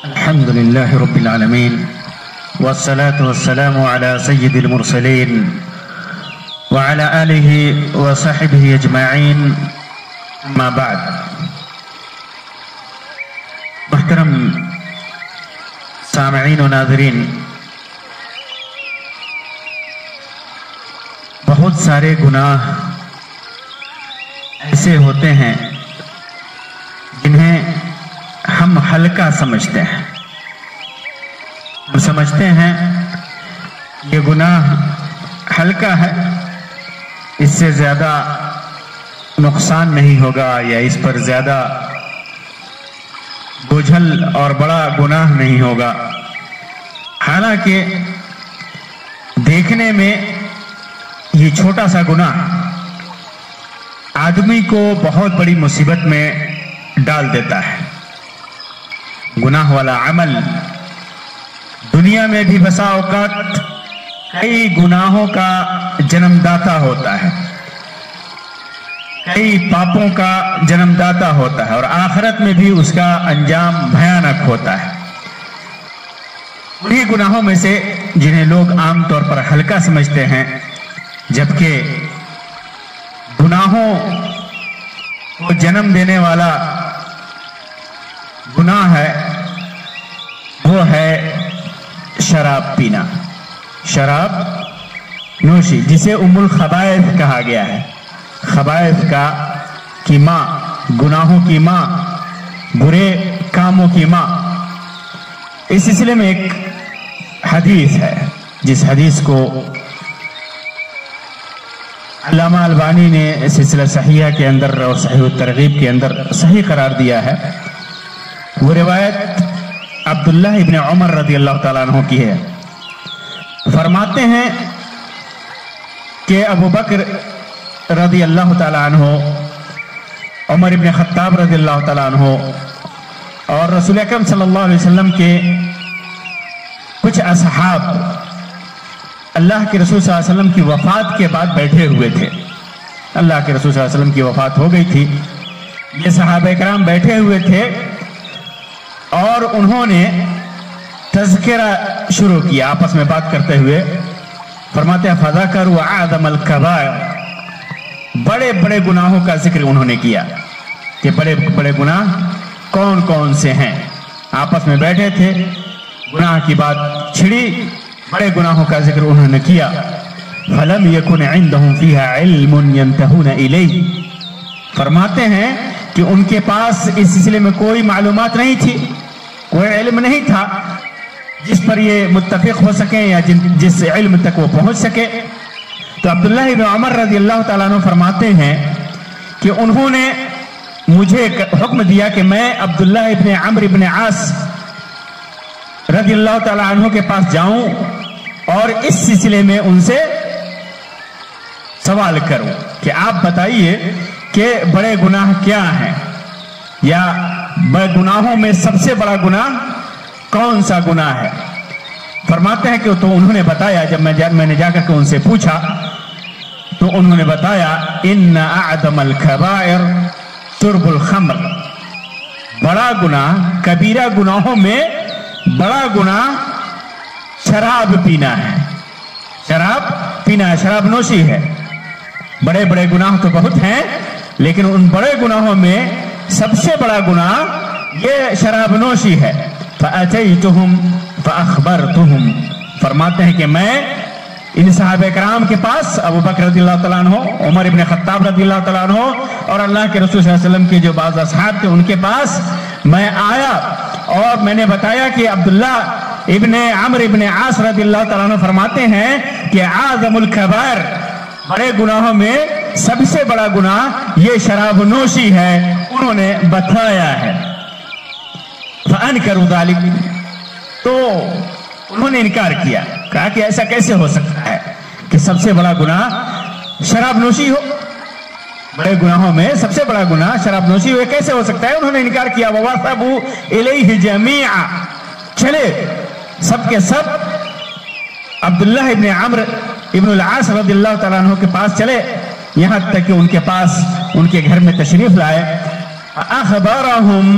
الحمد لله رب العالمين والصلاة والسلام على سيد المرسلين وعلى آله وصحبه أجمعين ما بعد. محترم سامعین و ناظرین، بہت سارے گناہ ایسے ہوتے ہیں جنہیں ہم ہلکا سمجھتے ہیں. ہم سمجھتے ہیں یہ گناہ ہلکا ہے، اس سے زیادہ نقصان نہیں ہوگا یا اس پر زیادہ بوجھل اور بڑا گناہ نہیں ہوگا. حالانکہ دیکھنے میں یہ چھوٹا سا گناہ آدمی کو بہت بڑی مصیبت میں ڈال دیتا ہے. گناہ والا عمل دنیا میں بھی بسا اوقات کئی گناہوں کا جنم داتا ہوتا ہے، کئی پاپوں کا جنم داتا ہوتا ہے، اور آخرت میں بھی اس کا انجام بھیانک ہوتا ہے. انہی گناہوں میں سے جنہیں لوگ عام طور پر ہلکا سمجھتے ہیں، جبکہ گناہوں کو جنم دینے والا گناہ ہے وہ ہے شراب پینا، شراب نوشی، جسے ام الخبائث کہا گیا ہے. خبائث کی ماں، گناہوں کی ماں، برے کاموں کی ماں. اس سلسلے میں ایک حدیث ہے جس حدیث کو علامہ البانی نے سلسلہ صحیحہ کے اندر اور صحیح الترغیب کے اندر صحیح قرار دیا ہے. وہ روایت عبداللہ ابن عمر رضی اللہ تعالیٰ عنہ کی ہے. فرماتے ہیں کہ ابو بکر رضی اللہ تعالیٰ عنہ، عمر ابن خطاب رضی اللہ تعالیٰ عنہ اور رسول اکرم صلی اللہ علیہ وسلم کے کچھ اصحاب اللہ کے رسول صلی اللہ علیہ وسلم کی وفات کے بعد بیٹھے ہوئے تھے. اللہ کے رسول صلی اللہ علیہ وسلم کی وفات ہو گئی تھی. یہ صحابہ کرام بیٹھے ہوئے تھے اور انہوں نے تذکرہ شروع کیا آپس میں بات کرتے ہوئے. فرماتے ہیں فذکروا اعظم الکبائر، بڑے بڑے گناہوں کا ذکر انہوں نے کیا کہ بڑے بڑے گناہ کون کون سے ہیں. آپس میں بیٹھے تھے، گناہ کی بات چھڑی، بڑے گناہوں کا ذکر انہوں نے کیا. فلم یکن عندهم فیہا علم ینتہون الیہ، فرماتے ہیں کہ ان کے پاس اس سلسلے میں کوئی معلومات نہیں تھی، کوئی علم نہیں تھا جس پر یہ متفق ہو سکیں یا جس علم تک وہ پہنچ سکے. تو عبداللہ ابن عمر رضی اللہ تعالیٰ عنہ فرماتے ہیں کہ انہوں نے مجھے حکم دیا کہ میں عبداللہ ابن عمرو ابن عاص رضی اللہ تعالیٰ عنہ کے پاس جاؤں اور اس سلسلے میں ان سے سوال کروں کہ آپ بتائیے کہ بڑے گناہ کیا ہیں، یا بڑے گناہوں میں سب سے بڑا گناہ کون سا گناہ ہے. فرماتے ہیں کہ تو انہوں نے بتایا، جب میں نے جا کر کے ان سے پوچھا تو انہوں نے بتایا ان اعظم الکبائر شرب الخمر، بڑا گناہ، کبیرہ گناہوں میں بڑا گناہ شراب پینا ہے. شراب پینا ہے، شراب نوشی ہے. بڑے بڑے گناہ تو بہت ہیں لیکن ان بڑے گناہوں میں سب سے بڑا گناہ یہ شراب نوشی ہے. فَأَتَيْتُهُمْ فَأَخْبَرْتُهُمْ، فرماتے ہیں کہ میں ان صحابہ کرام کے پاس، ابو بکر رضی اللہ تعالیٰ عنہ، عمر ابن خطاب رضی اللہ تعالیٰ عنہ اور اللہ کے رسول صلی اللہ علیہ وسلم کے جو بعض اصحاب تھے ان کے پاس میں آیا اور میں نے بتایا کہ عبداللہ ابن عمرو ابن عاص رضی اللہ تعالیٰ عنہ فرماتے ہیں کہ اعظم الکبائر، بڑے گناہوں میں سب سے بڑا گناہ یہ شراب نوشی ہے. انہوں نے بتایا ہے. فَأَنْكَرُوا ذَلِكَ، تو انہوں نے انکار کیا، کہا کہ ایسا کیسے ہو سکتا ہے کہ سب سے بڑا گناہ شراب نوشی ہو، بڑے گناہوں میں سب سے بڑا گناہ شراب نوشی ہو، کیسے ہو سکتا ہے. انہوں نے انکار کیا. وَوَثَبُوا إِلَيْهِ جَمِيعًا، چلے سب کے سب عبداللہ ابن عمرو ابن العاص رضی اللہ تعالیٰ عنہ کے پاس چلے، یہاں تک کہ ان کے پاس ان کے گھر میں تشریف لائے. اخبرہم،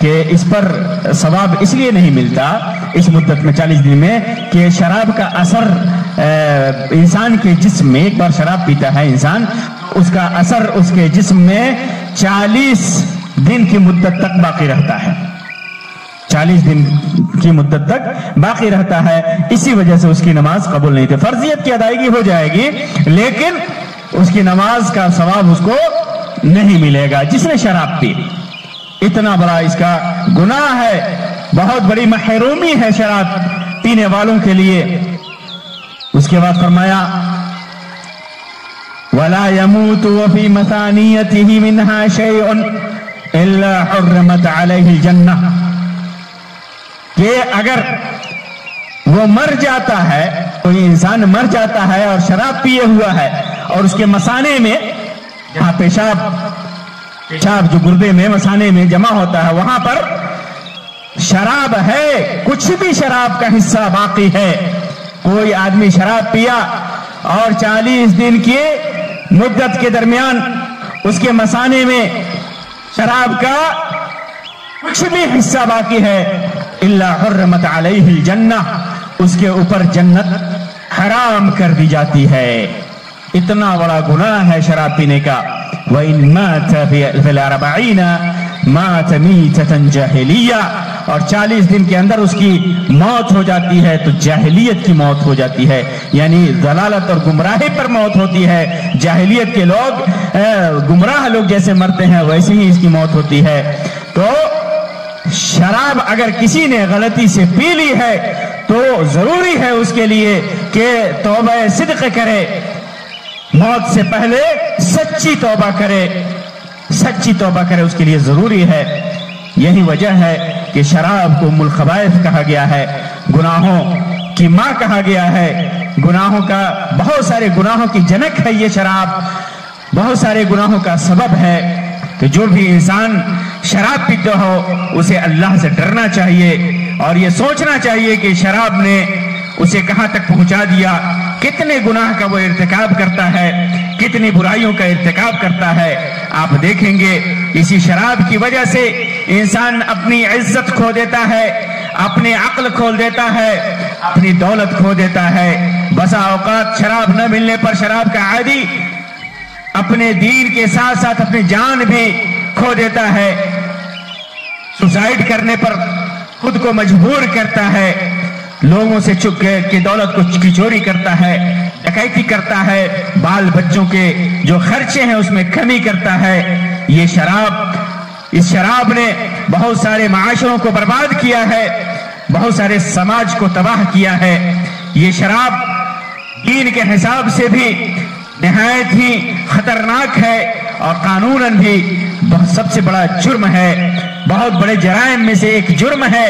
کہ اس پر ثواب اس لیے نہیں ملتا اس مدت میں 40 دن میں کہ شراب کا اثر انسان کے جسم میں، ایک بار شراب پیتا ہے انسان، اس کا اثر اس کے جسم میں 40 دن کی مدت تک باقی رہتا ہے، 40 دن کی مدت تک باقی رہتا ہے. اسی وجہ سے اس کی نماز قبول نہیں تھی. فرضیت کی ادائیگی ہو جائے گی لیکن اس کی نماز کا ثواب اس کو نہیں ملے گا جس نے شراب پی. اتنا بڑا اس کا گناہ ہے، بہت بڑی محرومی ہے شراب پینے والوں کے لیے. اس کے بعد فرمایا وَلَا يَمُوتُ وَفِي مَثَانِيَتِهِ مِنْهَا شَيْءٌ إِلَّا حُرِّمَتْ عَلَيْهِ الْجَنَّةِ، کہ اگر وہ مر جاتا ہے، کوئی انسان مر جاتا ہے اور شراب پیے ہوا ہے اور اس کے مثانے میں، جہاں پیشاب جو گردے میں مثانے میں جمع ہوتا ہے وہاں پر شراب ہے، کچھ بھی شراب کا حصہ باقی ہے، کوئی آدمی شراب پیا اور 40 دن کی مدت کے درمیان اس کے مثانے میں شراب کا کچھ بھی حصہ باقی ہے، الا حرمت علیہ الجنہ، اس کے اوپر جنت حرام کر دی جاتی ہے. اتنا بڑا گناہ ہے شراب پینے کا. وَإِن مَاتَ فِي الْأَرْبَعِينَ مَاتَ مِيتَةً جَاهِلِيَّةً، اور 40 دن کے اندر اس کی موت ہو جاتی ہے تو جاہلیت کی موت ہو جاتی ہے، یعنی ضلالت اور گمراہی پر موت ہوتی ہے. جاہلیت کے لوگ، گمراہ لوگ جیسے مرتے ہیں ویسے ہی اس کی موت ہوتی ہے. تو شراب اگر کسی نے غلطی سے پی لی ہے تو ضروری ہے اس کے لیے کہ توبہ صدق کرے، موت سے پہلے سچی توبہ کرے، سچی توبہ کرے، اس کے لیے ضروری ہے. یہی وجہ ہے کہ شراب کو ام الخبائث کہا گیا ہے، گناہوں کی ماں کہا گیا ہے، گناہوں کا، بہت سارے گناہوں کی جنک ہے یہ شراب، بہت سارے گناہوں کا سبب ہے. کہ جو بھی انسان شراب پیتا ہو اسے اللہ سے ڈرنا چاہیے اور یہ سوچنا چاہیے کہ شراب نے اسے کہاں تک پہنچا دیا، کتنے گناہ کا وہ ارتکاب کرتا ہے، کتنی برائیوں کا ارتکاب کرتا ہے. آپ دیکھیں گے اسی شراب کی وجہ سے انسان اپنی عزت کھو دیتا ہے، اپنی عقل کھو دیتا ہے، اپنی دولت کھو دیتا ہے. بسا اوقات شراب نہ ملنے پر شراب کا عادی اپنے دین کے ساتھ ساتھ اپنی جان بھی کھو دیتا ہے، سوسائڈ کرنے پر خود کو مجبور کرتا ہے، لوگوں سے چک کے دولت کو چوری کرتا ہے، ڈکیتی کرتا ہے، بال بچوں کے جو خرچے ہیں اس میں کمی کرتا ہے. یہ شراب، اس شراب نے بہت سارے معاشروں کو برباد کیا ہے، بہت سارے سماج کو تباہ کیا ہے. یہ شراب دین کے حساب سے بھی نہایت ہی خطرناک ہے اور قانوناً بھی سب سے بڑا جرم ہے، بہت بڑے جرائم میں سے ایک جرم ہے،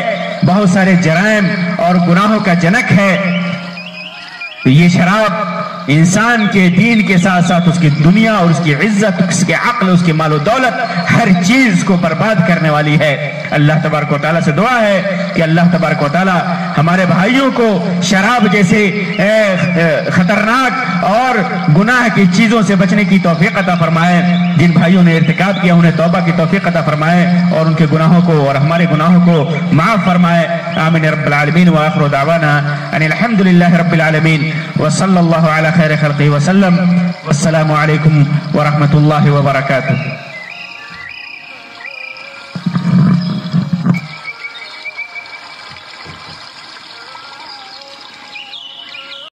بہت سارے جرائم اور گناہوں کا جنک ہے. یہ شراب انسان کے دین کے ساتھ ساتھ اس کی دنیا اور اس کی عزت، اس کے عقل، اس کی مال و دولت، ہر چیز کو برباد کرنے والی ہے. اللہ تبارک و تعالیٰ سے دعا ہے کہ اللہ تبارک و تعالیٰ ہمارے بھائیوں کو شراب جیسے خطرناک اور گناہ کی چیزوں سے بچنے کی توفیق عطا فرمائے. جن بھائیوں نے ارتکاب کیا انہیں توبہ کی توفیق عطا فرمائے اور ان کے گناہوں کو اور ہمارے گناہوں کو معاف فرمائے. آمین رب العالمین. وآخر دعوانا ان الحمد للہ رب العالمین وصلی اللہ علی خیر خلقہ وسلم. والسلام علیکم ورحمۃ اللہ وبرکاتہ.